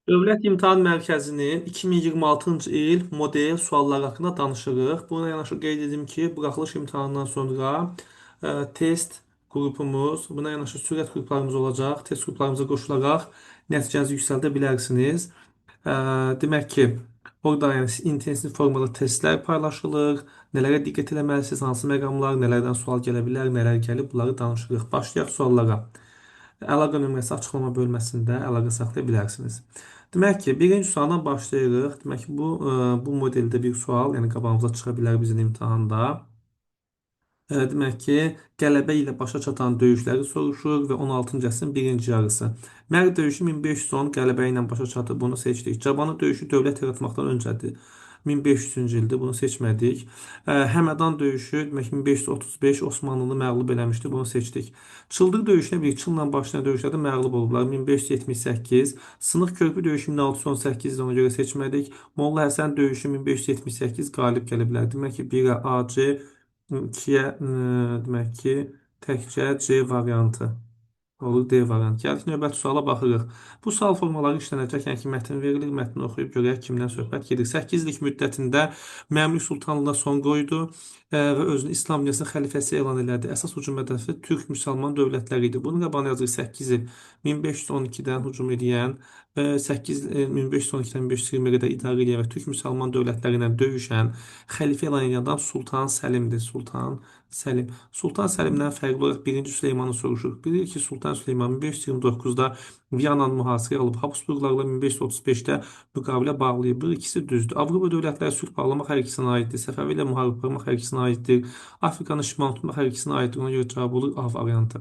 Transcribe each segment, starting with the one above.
Dövlət İmtahan Mərkəzinin 2026-cı il model sualları haqqında danışırıq. Buna yanaşı qeyd edim ki, buraxılış imtahanından sonra test qrupumuz, buna yanaşı sürət qruplarımız olacaq. Test qruplarımıza qoşularaq nəticənizi yüksəldə bilərsiniz. Ə, Demək ki, orada yəni intensiv formada testlər paylaşılır. Nələrə diqqət etməlisiniz, hansı məqamlar, nələrdən sual gələ bilər, nələr gəlib, bunları danışırıq. Başlayaq suallara. Əlaqə nömrəsi açıqlama bölməsində əlaqə saxlaya bilərsiniz. Demək ki, birinci sualdan başlayırıq. Demək ki, bu modeldə bir sual, yəni qabağımıza çıxa bilər bizim imtahanda. Demək ki, qələbə ilə başa çatan döyüşləri soruşur və 16-cı əsrin birinci yarısı. Mərv döyüşü 1510 qələbə ilə başa çatıb, bunu seçdik. Cabanı döyüşü dövlət yaratmaqdan öncədir. 1500-cü ildir, bunu seçmədik. Həmədan döyüşü, demək 1535 Osmanlını məğlub eləmişdi, bunu seçdik. Çıldır döyüşünə bir çılla başlayan döyüşlərdə məğlub olublar. 1578, Sınıq körpü döyüşü 1618-də ona görə seçmədik. Molla Həsən döyüşü 1578 qalib gələ bilər. Demək ki, 1-ə AC, 2-yə demək ki, təkcə C variantı. Olur D variantı. Gəldik növbəti suala baxırıq. Bu sual formaları işlənəcək, yəni ki, mətn verilir, mətni oxuyub görək kimdən söhbət gedir. 8 illik müddətində Məmlük sultanlığına son qoydu və özünü İslam dünyasının xəlifəsi elan elədi. Əsas hücum hədəfi türk müsəlman dövlətləri idi. Bunun qabağına yazır 8 il 1512-dən hücum edən, 8 1512-dən 1520-ə qədər idarə edən və türk müsəlman dövlətləri ilə döyüşən, xəlifə elan edən adam Sultan Səlimdir. Sultan Səlim. Sultan Səlimdən fərqli olaraq 1-ci Süleymanı soruşur. Bilir ki, Sultan Süleyman 1529-da Viyananı mühasirəyə alıb, Habsburqlarla 1535-də müqavilə bağlayıb. Bu ikisi düzdür. Avropa dövlətləri sülh bağlamaq hər ikisinə aiddir. Səfəvi ilə müharibə aparmaq hər ikisinə aiddir. Afrikanı şimal tutmaq hər ikisinə aiddir. Ona görə cavab olur A variantı.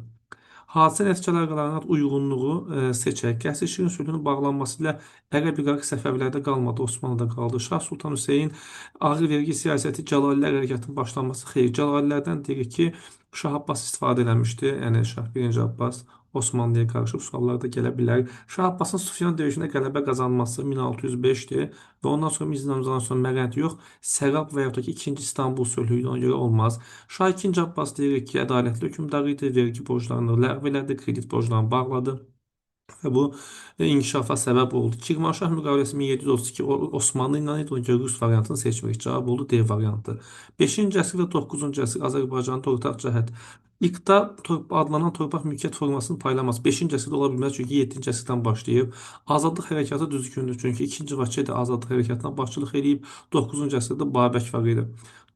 Hadisə nəticələr qalanaq uyğunluğu seçək. Qəsr Şirin sülhünün bağlanması ilə Ərəb-İraq Səfəvilərdə qalmadı, Osmanlıda qaldı. Şah Sultan Hüseyn ağır vergi siyasəti Cəlallilər hərəkatının başlanması xeyr. Cəlallilərdən deyirik ki, Şah Abbas istifadə eləmişdi. Yəni Şah 1-ci Abbas Osmanlıya qarşı suallar da gələ bilər. Şah Abbasın Sufyan döyüşündə qələbə qazanması 1605-dir və ondan sonra İzlamdan sonra Mərənd yox, Sərab və yaxud da ki, 2-ci İstanbul sülhü ilə ona görə olmaz. Şah 2-ci Abbas deyirik ki, ədalətli hökmdar idi, vergi borclarını ləğv elədi, kredit borclarını bağladı. Və bu inkişafa səbəb oldu. Kirmanşah müqaviləsi 1732 Osmanlı ilə idi. Ona görə Rus variantını seçmirik. Cavab oldu D variantı. 5-ci əsr və 9-cu əsr Azərbaycanın ortaq cəhət. İqta adlanan torpaq mülkiyyət formasını paylamaz. 5-ci əsrdə ola bilməz, çünki 7-ci əsrdən başlayıb. Azadlıq hərəkatı düzgündür, çünki 2-ci Vaçe də azadlıq hərəkatına başçılıq edib. 9-cu əsrdə Babək var idi.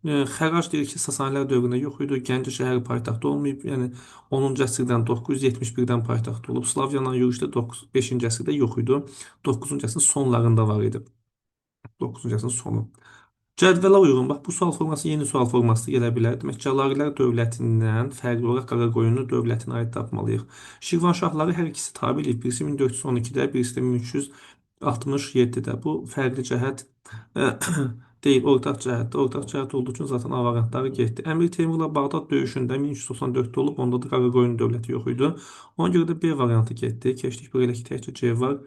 Xərac deyir ki, Sasanilər dövründə yox idi. Gəncə şəhəri paytaxt olmayıb. Yəni 10-cu əsrdən 971-dən paytaxt olub. Slavyanla yürüşdə 5-ci əsrdə yox idi. 9-cu əsrin sonlarında var idi. 9-cu əsrin sonu. Cədvələ uyğun, bax bu sual forması yeni sual forması gələ bilər. Demək, Cəlalilər dövlətindən fərqli olaraq Qaraqoyunlu dövlətinə aid tapmalıyıq. Şirvanşahları hər ikisi tabe edib. Birisi 1412-də, birisi də 1367-də. Bu fərqli cəhət deyil, ortaq cəhətdə. Ortaq cəhət olduğu üçün zaten A variantları getdi. Əmir Teymurla Bağdad döyüşündə 1394-də olub, onda da Qaraqoyun dövləti yox idi. Ona görə də B variantı getdi. Keçdik, belə ki, təkcə C var.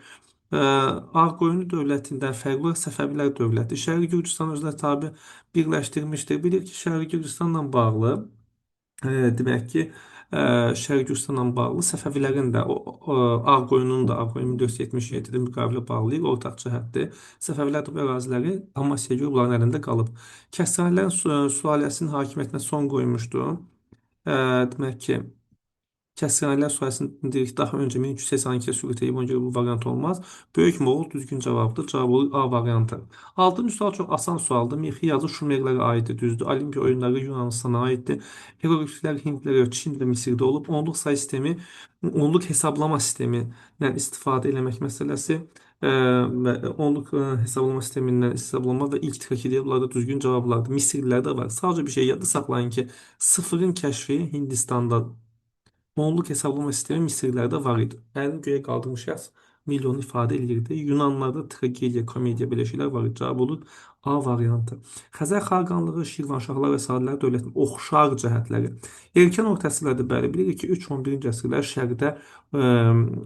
Ağqoyunlu dövlətindən fərqli olaraq Səfəvilər dövləti Şərqi Gürcüstan özünə tabe birləşdirmişdir. Bilir ki, Şərqi Gürcüstanla bağlı demək ki, Şərqi Gürcüstanla bağlı Səfəvilərin də Ağqoyunun da Ağqoyun 1477-də müqavilə bağlayıb, ortaq cəhətdir. Səfəvilər də bu əraziləri Amasya görə bunların əlində qalıb. Kəsranilərin sülaləsinin hakimiyyətinə son qoymuşdu. Demək ki, Kəsranilər sualəsini dedik daha öncə 1382-də süqut edib, ona görə bu variant olmaz. Böyük Moğol düzgün cavabdır. Cavab olur A variantı. 6-cı sual çox asan sualdır. Mixi yazı Şumerlərə aiddir, düzdür. Olimpiya oyunları Yunanistana aiddir. Heroqliflər Hindlərə, Çin və Misirdə olub. Onluq say sistemi, onluq hesablama sistemindən istifadə eləmək məsələsi və onluq hesablama sistemindən istifadə və ilk təkidiyyalarda düzgün cavablardır. Misirlilərdə var. Sadəcə bir şey yadda saxlayın ki, sıfırın kəşfi Hindistanda. Onluq hesablama sistemi Misirlərdə var idi. Əlini göyə qaldırmış şəxs milyonu ifadə edirdi. Yunanlarda tragediya, komediya belə şeylər var idi. Cavab olur A variantı. Xəzər xaqanlığı, Şirvanşahlar və Sadilər dövlətinin oxşar cəhətləri. Erkən orta əsrlərdə bəli bilirik ki, 3-11-ci əsrlər şərqdə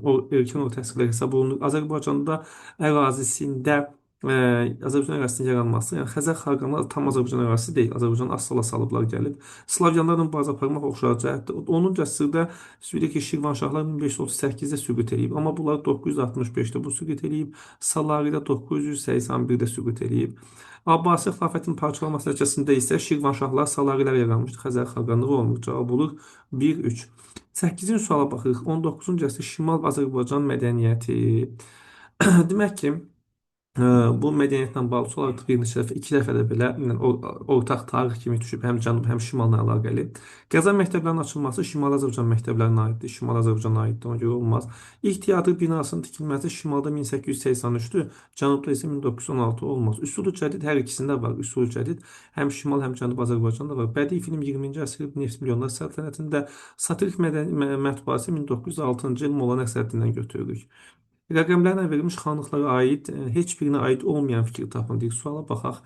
o erkən orta əsrlər hesab olunur. Azərbaycanda ərazisində Azərbaycan ərazisinin yaranması, yəni Xəzər xalqları tam Azərbaycan ərazisi deyil. Azərbaycan asıla salıblar gəlib. Slavyanlarla mübarizə aparmaq oxşar cəhətdir. Onun cəsirdə bilirik ki, Şirvanşahlar 1538-də süqut edib, amma bunlar 965-də bu süqut edib, Salaridə 981-də süqut edib. Abbasi xilafətin parçalanması nəticəsində isə Şirvanşahlar Salarilər yaranmışdı. Xəzər xalqları olmuş. Cavab olur 1-3. 8-ci suala baxırıq. 19-cu əsr Şimal Azərbaycan mədəniyyəti. Demək ki, bu mədəniyyətlə bağlı olaraq bir neçə dəfə, iki dəfə də belə ortaq tarix kimi düşüb, həm cənub, həm şimalla əlaqəli. Qəza məktəblərinin açılması Şimali Azərbaycan məktəblərinə aiddir, Şimali Azərbaycana aiddir, ona görə olmaz. İlk teatr binasının tikilməsi şimalda 1883-dür, cənubda isə 1916 olmaz. Üsulu cədid hər ikisində var. Üsulu cədid həm şimal, həm cənub Azərbaycanda var. Bədii film 20-ci əsr Neft Milyonlar səltənətində, satirik mətbuatı 1906-cı il Molla Nəsrəddindən götürürük. Rəqəmlərlə verilmiş xanlıqlara aid heç birinə aid olmayan fikir tapın deyir. Suala baxaq.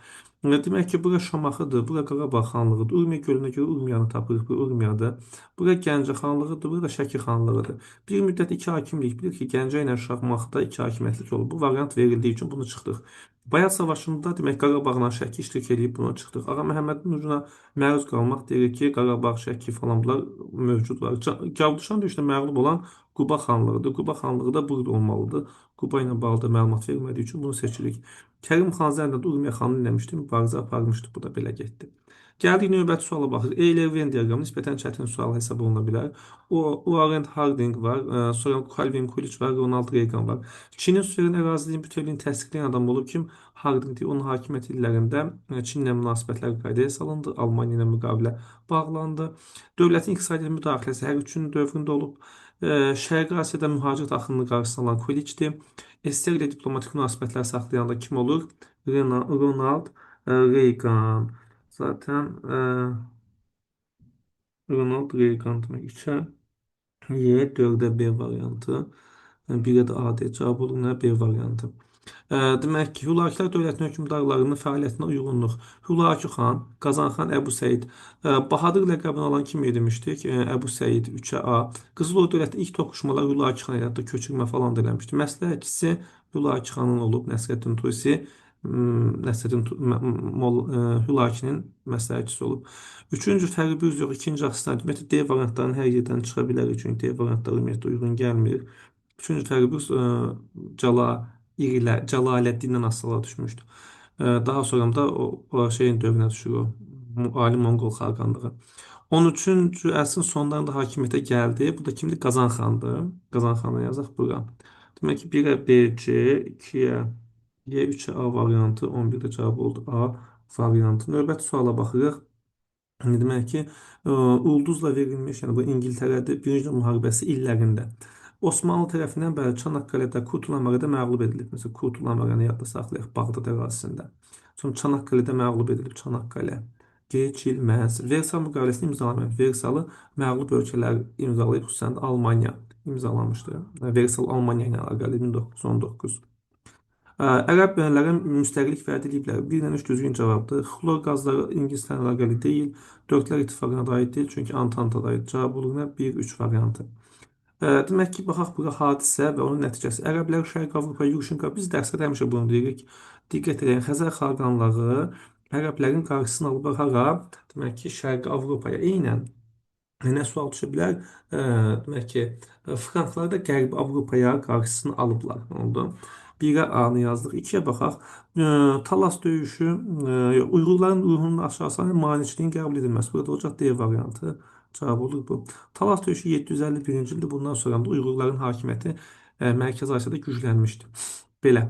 Demək ki, bura Şamaxıdır, bura Qarabağ xanlığıdır. Urmiya gölünə görə Urmiyanı tapırıq, bu Urmiyadır. Bura Gəncə xanlığıdır, bura da Şəki xanlığıdır. Bir müddət iki hakimlik bilir ki, Gəncə ilə Şamaxıda iki hakimiyyətlik olub. Bu variant verildiyi üçün bunu çıxdıq. Bayat savaşında demək Qarabağla Şəki iştirak edib bunu çıxdıq. Ağa Məhəmmədin ucuna məruz qalmaq deyir ki, Qarabağ, Şəki falan bunlar mövcud var. Gavdışan döyüşdə məğlub olan Quba xanlığıdır. Quba xanlığı da burada olmalıdır. Quba ilə bağlı da məlumat verilmədiyi üçün bunu seçirik. Kərim xan Zəndə Urmiya xanı eləmişdi, mübarizə aparmışdı. Bu da belə getdi. Gəldik növbəti suala baxırıq. Euler-Venn diaqramı nisbətən çətin sual hesab oluna bilər. Warren Harding var, sonra Calvin Coolidge var, Ronald Reagan var. Çinin suveren əraziliyin bütövlüyünü təsdiqləyən adam olub kim? Harding. Onun hakimiyyət illərində Çinlə münasibətlər qaydaya salındı, Almaniya ilə müqavilə bağlandı. Dövlətin iqtisadi müdaxiləsi hər üçünün dövründə olub. Şərqi Asiyada mühacir axınını qarşısına alan Kuliçdir. SSR ilə diplomatik münasibətlər saxlayan da kim olur? Ronald Reagan. Zaten Ronald Reagan demək 3-ə Y, 4-ə B variantı. 1-ə də A deyə cavab olur. Nə B variantı? Demək ki, Hülakülər dövlətinin hökmdarlarının fəaliyyətinə uyğunluq. Hülakü xan, Qazan xan, Əbu Səid. Bahadır ləqəbini alan kim demişdik? Əbu Səid 3-ə A. Qızıl Ordu dövlətinin ilk toqquşmalar Hülakü xan ilə hətta köçürmə falan da eləmişdi. Məsləhətçisi Hülakü xanın olub, Nəsrəddin Tusi. Hülakinin məsləhətçisi olub. Üçüncü fərqi bir yox, ikinci asistan. Ümumiyyətlə D variantlarının hər yerdən çıxa bilərik, çünki D variantları ümumiyyətlə uyğun gəlmir. Üçüncü fərqi bir Cəlaləddinlə asıla düşmüşdü. Daha sonra da o şeyin dövrünə düşür o. Ali Monqol xaqanlığı. 13-cü əsrin sonlarında hakimiyyətə gəldi. Bu da kimdir? Qazan xandır. Qazan xanı yazaq bura. Demək ki, 1-ə B, C, 2-yə Y, 3-ə A variantı, 11-də cavab oldu A variantı. Növbəti suala baxırıq. Demək ki, ulduzla verilmiş, yəni bu İngiltərədə Birinci Dünya müharibəsi illərində Osmanlı tərəfindən bəli Çanaqqaledə, Kurtulamarada məğlub edilib. Məsələn, Kurtulamaranı yadda saxlayaq Bağdad ərazisində. Sonra Çanaqqaledə məğlub edilib Çanaqqale. Keçilməz. Versal müqaviləsini imzalamaq. Versalı məğlub ölkələr imzalayıb, xüsusən də Almaniya imzalamışdı. Versal Almaniya ilə əlaqəli 1919. Ərəblərə müstəqillik vəd ediblər. 1-dən 3 düzgün cavabdır. Xlor qazları İngilislərlə əlaqəli deyil. Dörtlər ittifaqına da aid deyil, çünki Antantada aid. Cavab olur nə? 1-3 variantı. Demək ki, baxaq bura hadisə və onun nəticəsi. Ərəblər Şərq Avropaya yürüşün qab. Biz dərsdə həmişə bunu deyirik. Diqqət edin, Xəzər xaqanlığı ərəblərin qarşısını alıblar hara? Demək ki, Şərq Avropaya. Eynən nə sual düşə bilər? Demək ki, Franklar da Qərbi Avropaya qarşısını alıblar. Oldu. 1-ə A-nı yazdıq. 2-yə baxaq. Talas döyüşü, Uyğurların ruhunun aşağı salınır, maneçiliyin qəbul edilməsi. Burada olacaq D variantı. Cavab olur bu. Talas döyüşü 751-ci ildə, bundan sonra da Uyğurların hakimiyyəti Mərkəzi Asiyada güclənmişdi. Belə.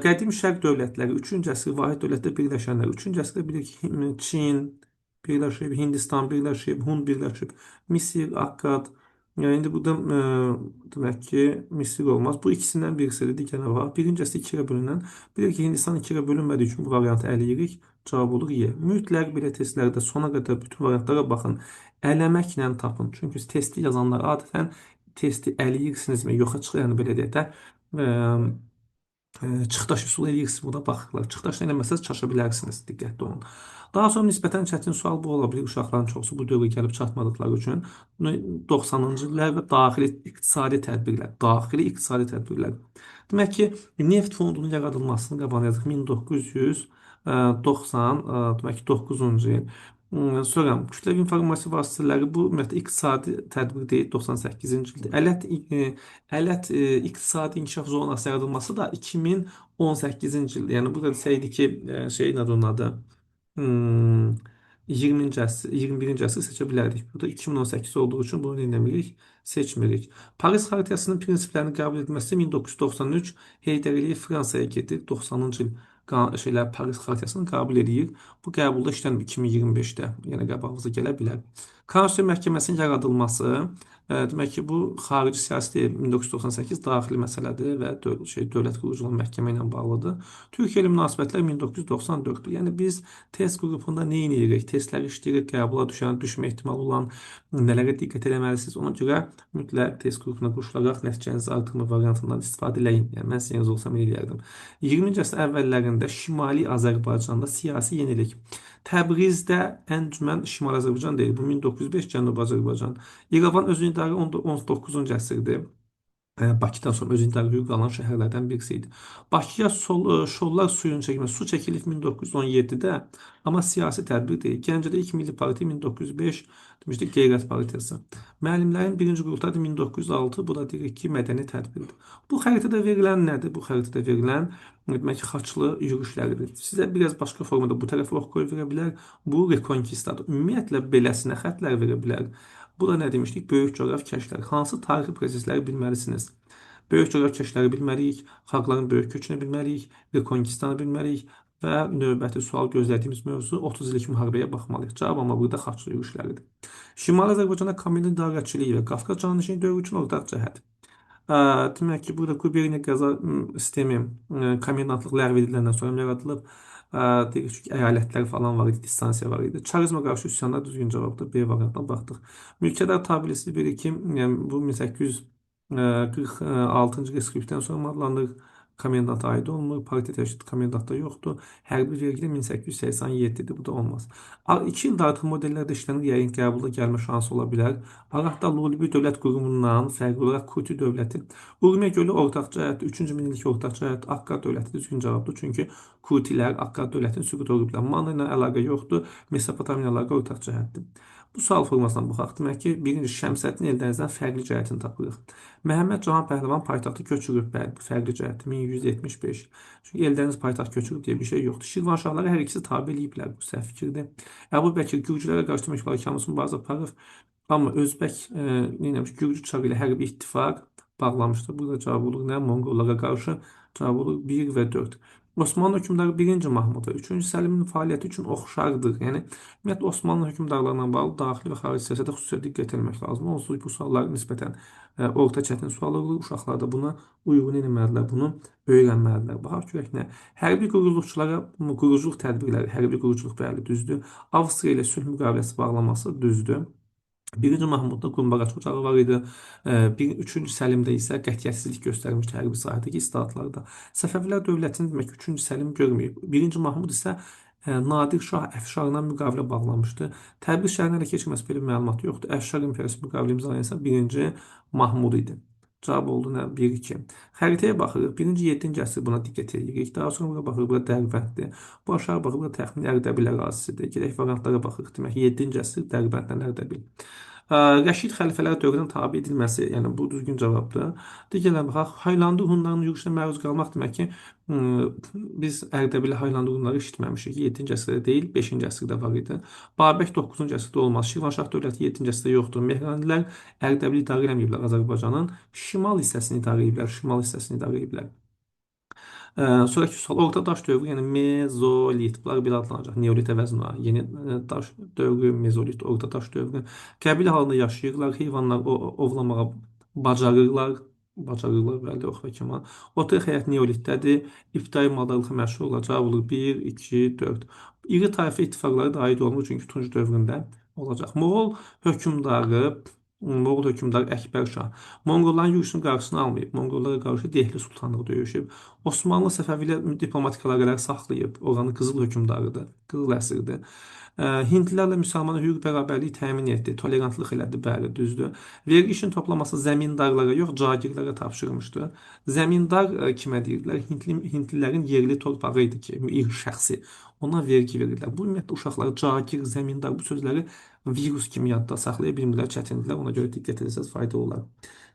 Qədim Şərq dövlətləri 3-cü əsr vahid dövlətdə birləşənlər. 3-cü əsrdə bilir ki, Çin birləşib, Hindistan birləşib, Hun birləşib, Misir, Akkad. Yəni indi burada demək ki, Misir olmaz. Bu ikisindən birisidir, digərinə var. Birincisi 2-yə bölünən. Bilir ki, Hindistan 2-yə bölünmədiyi üçün bu variantı ələyirik. Cavab olur Y. Mütləq belə testlərdə sona qədər bütün variantlara baxın. Ələməklə tapın. Çünki testi yazanlar adətən testi ələyirsinizmi, yoxa çıxır, yəni belə deyək də. Çıxdaş üsul eləyirsiniz, burada baxırlar. Çıxdaşla eləməsəz çaşa bilərsiniz, diqqətli olun. Daha sonra nisbətən çətin sual bu ola bilər. Uşaqların çoxusu bu dövrə gəlib çatmadıqları üçün 90-cı illər və daxili iqtisadi tədbirlər, daxili iqtisadi tədbirlər. Demək ki, neft fondunun yaradılmasını qabağına yazıq 1990, demək ki, 9-cu il. Sonra kütləvi informasiya vasitələri bu ümumiyyətlə iqtisadi tədbir deyil, 98-ci ildə. İqtisadi inkişaf zonası yaradılması da 2018-ci ildə. Yəni burada desəydi ki, şey nədir onun adı? Hmm, 20-ci əsr, 21-ci əsr seçə bilərdik. Burada 2018 olduğu üçün bunu eləmirik, seçmirik. Paris Xəritəsinin prinsiplərinin qəbul edilməsi 1993 Heydər Əliyev Fransaya gedir. 90-cı il şeylər Paris Xəritəsini qəbul edir. Bu qəbulda işlənib 2025-də, yəni qabağımıza gələ bilər. Konstitusiya Məhkəməsinin yaradılması, demək ki, bu xarici siyasi deyil, 1998 daxili məsələdir və dövlət quruculuğu məhkəmə ilə bağlıdır. Türkiyə ilə münasibətlər 1994-dür. Yəni biz test qrupunda nə edirik? Testləri işləyirik, qəbula düşən, düşmə ehtimalı olan nələrə diqqət etməlisiniz? Ona görə mütləq test qrupuna qoşularaq nəticənizi artırma variantından istifadə eləyin. Yəni mən sizə olsam elə edərdim. 20-ci əsrin əvvəllərində Şimali Azərbaycanda siyasi yenilik. Təbrizdə əncümən Şimali Azərbaycan deyil, bu 1905 Cənubi Azərbaycan. İrəvan özünü idarə 19-cu əsrdir. Bakıdan sonra özü idarə hüquq alan şəhərlərdən birisi idi. Bakıya şollar suyunu çəkmə, su çəkilib 1917-də, amma siyasi tədbir deyil. Gəncədə ilk milli partiya 1905 demişdik, Qeyrət partiyası. Müəllimlərin birinci qurultayı 1906, bu da deyirik ki, mədəni tədbirdir. Bu xəritədə verilən nədir? Bu xəritədə verilən demək ki, xaçlı yürüşləridir. Sizə biraz başqa formada bu tərəfə ox qoy verə bilər. Bu rekonkistadır. Ümumiyyətlə beləsinə xətlər verə bilər. Bu da nə demişdik? Böyük coğrafi kəşflər. Hansı tarixi prosesləri bilməlisiniz? Böyük coğrafi kəşfləri bilməliyik, xalqların böyük köçünü bilməliyik, rekonkistanı bilməliyik və növbəti sual gözlədiyimiz mövzu 30 illik müharibəyə baxmalıyıq. Cavab amma burada xaçlı yürüşləridir. Şimali Azərbaycanda kommunizm idarəçiliyi və Qafqaz canişin dövrü üçün ortaq cəhət. Demək ki, burada quberniya qəza sistemi, komendantlıq ləğv ediləndən sonra yaradılıb. Deyirik ki, əyalətlər falan var idi, distansiya var idi. Çarizmə qarşı üsyanlar düzgün cavabdır. B variantına baxdıq. Mülkədar tabelisi bilir ki, yəni bu 1846-cı reskriptdən sonra adlanır. Komendanta aid olmur. Partiya təşkil komendantda yoxdur. Hərbi vergi 1887-dir. Bu da olmaz. 2 ildə artıq modellərdə işlənir, yəqin qəbulda gəlmə şansı ola bilər. Araqda Lulibi dövlət qurumundan fərqli olaraq Kuti dövləti. Urmiya gölü ortaq cəhət, 3-cü minillik ortaq cəhət, Akkad dövləti düzgün cavabdır. Çünki Kutilər Akkad dövlətinin süqut olublar. Manna ilə əlaqə yoxdur. Mesopotamiya əlaqə ortaq cəhətdir. Bu sual formasına baxaq. Demək ki, birinci Şəmsəddin Eldənizdən fərqli cəhətini tapırıq. Məhəmməd Cahan Pəhləvan paytaxtı köçürüb. Bəli, bu fərqli cəhətdir. 1175. Çünki Eldəniz paytaxt köçürüb deyə bir şey yoxdur. Şirvanşahları hər ikisi tabe eləyiblər. Bu səhv fikirdir. Əbu Bəkir Gürcülərə qarşı demək Kamilsin mübarizə aparır. Amma Özbək neyləmiş, Gürcü çağı ilə hərbi ittifaq bağlamışdır. Burada cavab olur nə? Monqollara qarşı cavab olur 1 və 4. Osmanlı hökmdarı 1-ci Mahmud və 3-cü Səlimin fəaliyyəti üçün oxşardır. Yəni, ümumiyyətlə, Osmanlı hökmdarlarına bağlı daxili və xarici siyasətə xüsusilə diqqət etmək lazımdır. Onsuz bu suallar nisbətən orta çətin suallar olur. Uşaqlar da buna uyğun etməlidirlər, bunu öyrənməlidirlər. Baxaq görək nə? Hərbi quruculuqçulara quruculuq tədbirləri, hərbi quruculuq bəli düzdür. Avstriya ilə sülh müqaviləsi bağlaması düzdür. Birinci Mahmudda qumbağaç ocağı var idi. Üçüncü Səlimdə isə qətiyyətsizlik göstərmişdi hərbi sahədəki islahatlarda. Səfəvilər dövlətini demək 3-cü Səlim görməyib. Birinci Mahmud isə Nadir Şah Əfşarla müqavilə bağlamışdı. Təbriz şəhərinə ələ keçirməsi belə məlumat yoxdur. Əfşar imperiyası müqavilə imzalayan isə birinci Mahmud idi. Cavab oldu nə? 1-2. Xəritəyə baxırıq. 1-7-ci əsr buna diqqət edirik. Daha sonra bura baxırıq, bura Dərbənddir. Bu aşağı baxırıq, bura təxmini Ərdəbil ərazisidir. Gedək variantlara baxırıq. Demək 7-ci əsr Dərbənddən Ərdəbil. Rəşid xəlifələr dövrünün tabe edilməsi, yəni bu düzgün cavabdır. Digərlərinə baxaq, Haylandı Hunlarının yürüşünə məruz qalmaq demək ki, biz Ərdəbilli Haylandı Hunları eşitməmişik. 7-ci əsrdə deyil, 5-ci əsrdə var idi. Babək 9-cu əsrdə olmaz. Şirvanşah dövləti 7-ci əsrdə yoxdur. Mehranilər Ərdəbili idarə edəməyiblər Azərbaycanın. Şimal hissəsini idarə ediblər, şimal hissəsini idarə ediblər. Sonraki sual orta daş dövrü, yəni mezolit. Bunlar belə adlanacaq. Neolit əvəzinə yeni daş dövrü, mezolit, orta daş dövrü. Qəbilə halında yaşayırlar, heyvanlar ovlamağa bacarırlar. Bacarırlar, bəli, ox və kaman. Oturaq həyat neolitdədir. İbtidai maldarlıqla məşğul olacaq. Olur 1, 2, 4. İri tayfa ittifaqları da aid olmur çünki Tunc dövründə olacaq. Moğol hökmdarı Moğol hökmdarı Əkbər Şah Monqolların yürüşünün qarşısını almayıb. Monqollara qarşı Dehli sultanlığı döyüşüb. Osmanlı Səfəvi ilə diplomatik əlaqələr saxlayıb. Oranı qızıl hökmdarıdır, qızıl əsirdir. Hindlilərlə müsəlmanlar hüquq bərabərliyi təmin etdi. Tolerantlıq elədi, bəli, düzdür. Vergi işini toplaması zəmindarlara yox, cagirlərə tapşırmışdı. Zəmindar kimə deyirdilər? Hindlilərin yerli torpağı idi ki, bir şəxsi. Ona vergi verirlər. Bu ümumiyyətlə uşaqlar cagir, zəmindar bu sözləri virus kimi yadda saxlaya bilmirlər, çətindirlər. Ona görə diqqət etsəz fayda olar.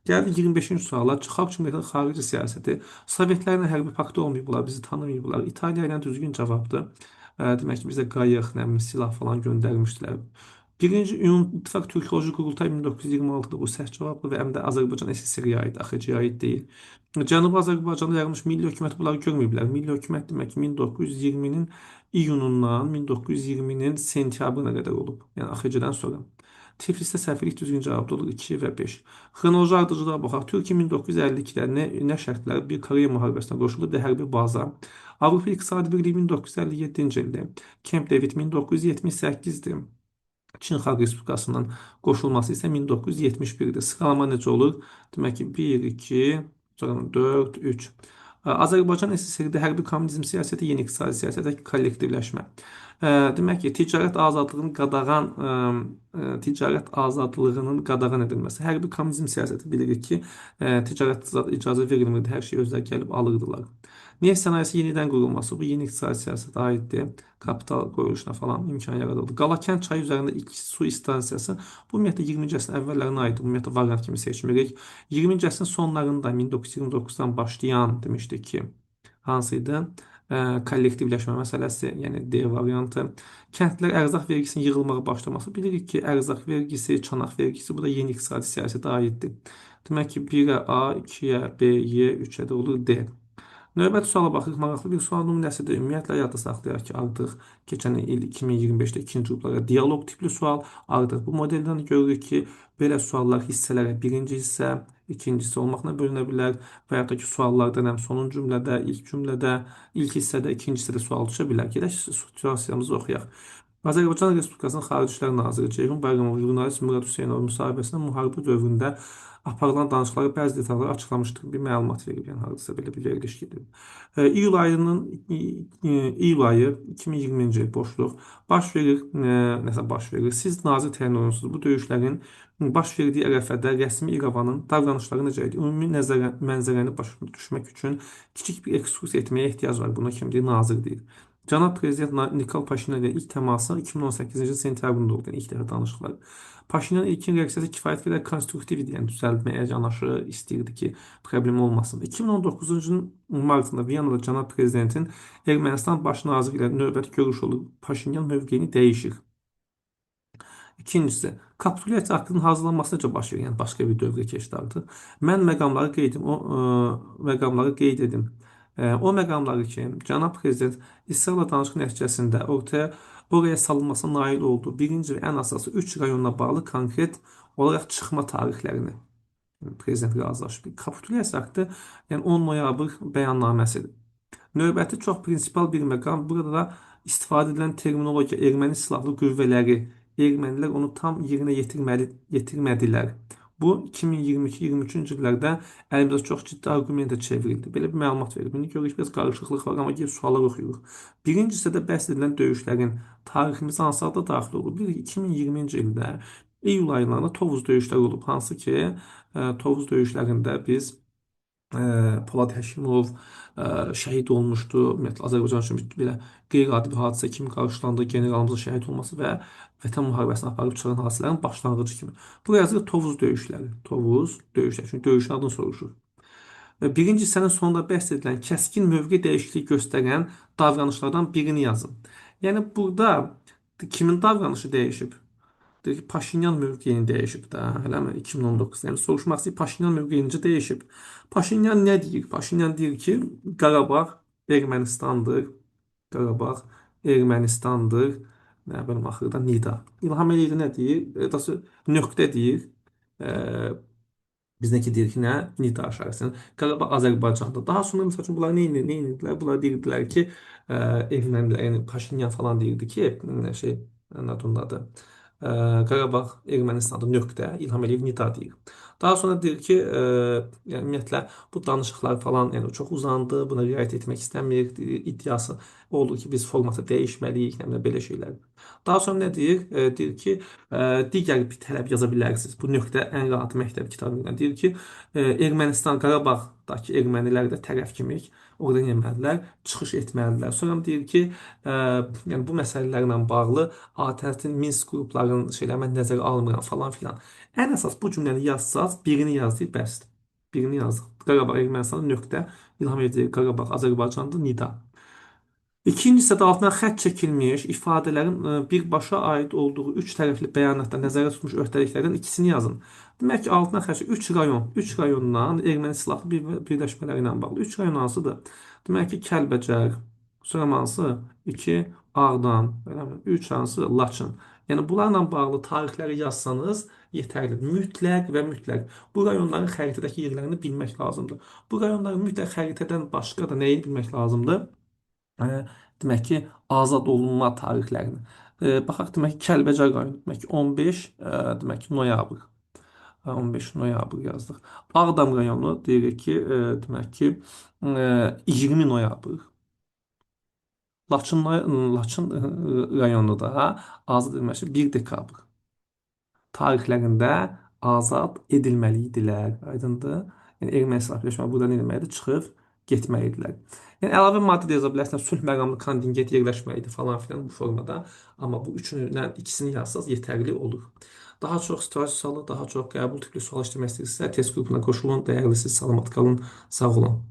Gəldik 25-ci suala. Xalq Cümhuriyyətinin xarici siyasəti. Sovetlərlə hərbi paktı olmayıblar, bizi tanımayıblar. İtaliya ilə düzgün cavabdır. Demək ki, bizə qayıq, nə bilim, silah falan göndərmişdilər. Birinci Ümumi İttifaq Türkoloji Qurultayı 1926-da bu səhv cavabdır və həm də Azərbaycan SSR-yə aid, AXC-yə aid deyil. Cənubi Azərbaycanda yaranmış milli hökumət bunları görməyiblər. Milli hökumət demək ki, 1920-nin iyunundan 1920-nin sentyabrına qədər olub. Yəni AXC-dən sonra. Tiflisdə səfirlik düzgün cavabda olur 2 və 5. Xronoloji ardıcılığa baxaq. Türkiyə 1952-də nə şərtlər? Bir Koreya müharibəsinə qoşuldu və hərbi baza. Avropa İqtisadi Birliyi 1957-ci ildə. Camp David 1978-dir. Çin Xalq Respublikasından qoşulması isə 1971-dir. Sıralama necə olur? Demək ki, 1, 2, sonra 4, 3. Azərbaycan SSR-də hərbi kommunizm siyasəti, yeni iqtisadi siyasətə kollektivləşmə. Demək ki, ticarət azadlığının qadağan edilməsi. Hərbi kommunizm siyasəti bilirik ki, ticarət icazə verilmirdi, hər şey özləri gəlib alırdılar. Neft sənayesi yenidən qurulması, bu yeni iqtisadi siyasətə aiddir. Kapital qoyuluşuna falan imkan yaradıldı. Qalakənd çayı üzərində ilk su istansiyası bu ümumiyyətlə 20-ci əsrin əvvəllərinə aiddir. Ümumiyyətlə variant kimi seçmirik. 20-ci əsrin sonlarında 1929-dan başlayan demişdik ki, hansı idi? Kollektivləşmə məsələsi, yəni D variantı. Kəndlər ərzaq vergisinin yığılmağa başlaması. Bilirik ki, ərzaq vergisi, çanaq vergisi bu da yeni iqtisadi siyasətə aiddir. Demək ki, 1-ə A, 2-yə B, Y, 3-ə də olur D. Növbəti suala baxırıq. Maraqlı bir sual nümunəsidir. Ümumiyyətlə yadda saxlayaq ki, artıq keçən il 2025-də ikinci qruplara dialoq tipli sual artıq bu modeldən görürük ki, belə suallar hissələrə birinci hissə, ikincisi olmaqla bölünə bilər və ya da ki, suallardan həm sonuncu cümlədə, ilk hissədə, ikinci hissədə sual düşə bilər. Gedək situasiyamızı oxuyaq. Azərbaycan Respublikasının Xarici İşlər Naziri Ceyhun Bayramov jurnalist Murad Hüseynov müsahibəsində müharibə dövründə aparılan danışıqları bəzi detalları açıqlamışdır. Bir məlumat verib, yəni hardasa belə bir veriliş gedib. İyul ayı 2020-ci il boşluq baş verir, nəsə baş verir. Siz nazir təyin olunursunuz. Bu döyüşlərin baş verdiyi ərəfədə rəsmi İrəvanın davranışları necə idi? Ümumi mənzərəni başa düşmək üçün kiçik bir ekskursiya etməyə ehtiyac var. Buna kim deyir? Nazir deyir. Cənab Prezident Nikol Paşinyan ilə ilk təması 2018-ci il sentyabrında oldu. Yəni ilk dəfə danışıqlar. Paşinyan ilkin reaksiyası kifayət qədər konstruktiv idi, yəni düzəltməyə yanaşı istəyirdi ki, problem olmasın. 2019-cu ilin martında Viyanada cənab prezidentin Ermənistan baş naziri ilə növbəti görüş olub. Paşinyan mövqeyini dəyişir. İkincisi, kapitulyasiya aktının hazırlanması necə baş verir? Yəni başqa bir dövrə keçdi artıq. Mən məqamları qeyd edim. Məqamları qeyd edim. O məqamları ki, cənab prezident İsraillə danışıq nəticəsində oraya salınmasına nail oldu. Birinci və ən əsası 3 rayonla bağlı konkret olaraq çıxma tarixlərini prezident razılaşıb. Kapitulyasiya aktı, yəni 10 noyabr bəyannaməsidir. Növbəti çox prinsipal bir məqam. Burada da istifadə edilən terminologiya erməni silahlı qüvvələri, ermənilər onu tam yerinə yetirmədilər. Bu 2022-23-cü illərdə əlimizdə çox ciddi arqumentə çevrildi. Belə bir məlumat verir. İndi görürük, biraz qarışıqlıq var, amma gəlib suallar oxuyuruq. Birinci hissədə bəhs edilən döyüşlərin tariximizə hansı halda daxil olub? Bir 2020-ci ildə iyul aylarında Tovuz döyüşləri olub. Hansı ki, Tovuz döyüşlərində biz Polad Həşimov şəhid olmuşdu. Ümumiyyətlə Azərbaycan üçün belə qeyri-adi bir hadisə kimi qarşılandı. Generalımızın şəhid olması və Vətən müharibəsini aparıb çıxaran hadisələrin başlanğıcı kimi. Buraya yazılır Tovuz döyüşləri. Tovuz döyüşləri. Çünki döyüşün adını soruşur. Birinci hissənin sonunda bəhs edilən kəskin mövqe dəyişikliyi göstərən davranışlardan birini yazın. Yəni burada kimin davranışı dəyişib? Deyir ki, Paşinyan mövqeyini dəyişib də, eləmi 2019-da. Yəni soruşmaq istəyir, Paşinyan mövqeyi necə dəyişib? Paşinyan nə deyir? Paşinyan deyir ki, Qarabağ Ermənistandır. Qarabağ Ermənistandır. Nə bilim axırda Nida. İlham Əliyev nə deyir? Daha nöqtə deyir. Bizdəki deyir ki, nə? Nida aşağısının. Qarabağ Azərbaycanda. Daha sonra məsəl üçün bunlar nə edirdilər? Bunlar deyirdilər ki, ermənilər, yəni Paşinyan falan deyirdi ki, şey, nə onun adı? Qarabağ Ermənistanda nöqtə, İlham Əliyev nida deyir. Daha sonra deyir ki, yəni ümumiyyətlə bu danışıqlar falan yəni çox uzandı, buna riayət etmək istəmir, iddiası olur ki, biz formatı dəyişməliyik, nə bilim belə şeylər. Daha sonra nə deyir? Deyir ki, digər bir tələb yaza bilərsiniz. Bu nöqtə ən rahat məktəb kitabından. Deyir ki, Ermənistan Qarabağdakı ermənilər də tərəf kimi orada yeməlidirlər, çıxış etməlidirlər. Sonra deyir ki, yəni bu məsələlərlə bağlı ATƏT-in Minsk qruplarının şeyləri mən nəzərə almıram falan filan. Ən əsas bu cümləni yazsaz, birini yazdı, bəsdir. Birini yazdıq. Qarabağ Ermənistanın nöqtə, İlham Əliyev Qarabağ Azərbaycandır, nida. İkinci hissədə altından xətt çəkilmiş ifadələrin birbaşa aid olduğu üç tərəfli bəyanatda nəzərdə tutmuş öhdəliklərdən ikisini yazın. Demək ki, altından xətt 3 rayon, 3 rayondan erməni silahlı birləşmələri ilə bağlı. 3 rayon hansıdır? Demək ki, Kəlbəcər, sonra hansı? 2 Ağdam, eləmi? 3 hansı? Laçın. Yəni bunlarla bağlı tarixləri yazsanız yetərlidir. Mütləq və mütləq bu rayonların xəritədəki yerlərini bilmək lazımdır. Bu rayonların mütləq xəritədən başqa da nəyi bilmək lazımdır? Ə, Demək ki, azad olunma tarixlərini. Baxaq, demək ki, Kəlbəcər rayonu, demək ki, 15, demək ki, noyabr. 15 noyabr yazdıq. Ağdam rayonu deyirik ki, demək ki, 20 noyabr. Laçın rayonu da azad edilməsi 1 dekabr tarixlərində azad edilməli idilər. Aydındır? Yəni Erməni silahlı birləşmə burada nə deməkdir? Çıxıb getməlidirlər. Yəni əlavə maddə də yaza bilərsən, sülh məqamlı kontingent yerləşməlidir falan filan bu formada. Amma bu üçündən ikisini yazsaz yetərli olur. Daha çox situasiya sualı, daha çox qəbul tipli sual işləmək istəyirsinizsə, test qrupuna qoşulun. Dəyərlisiz, salamat qalın, sağ olun.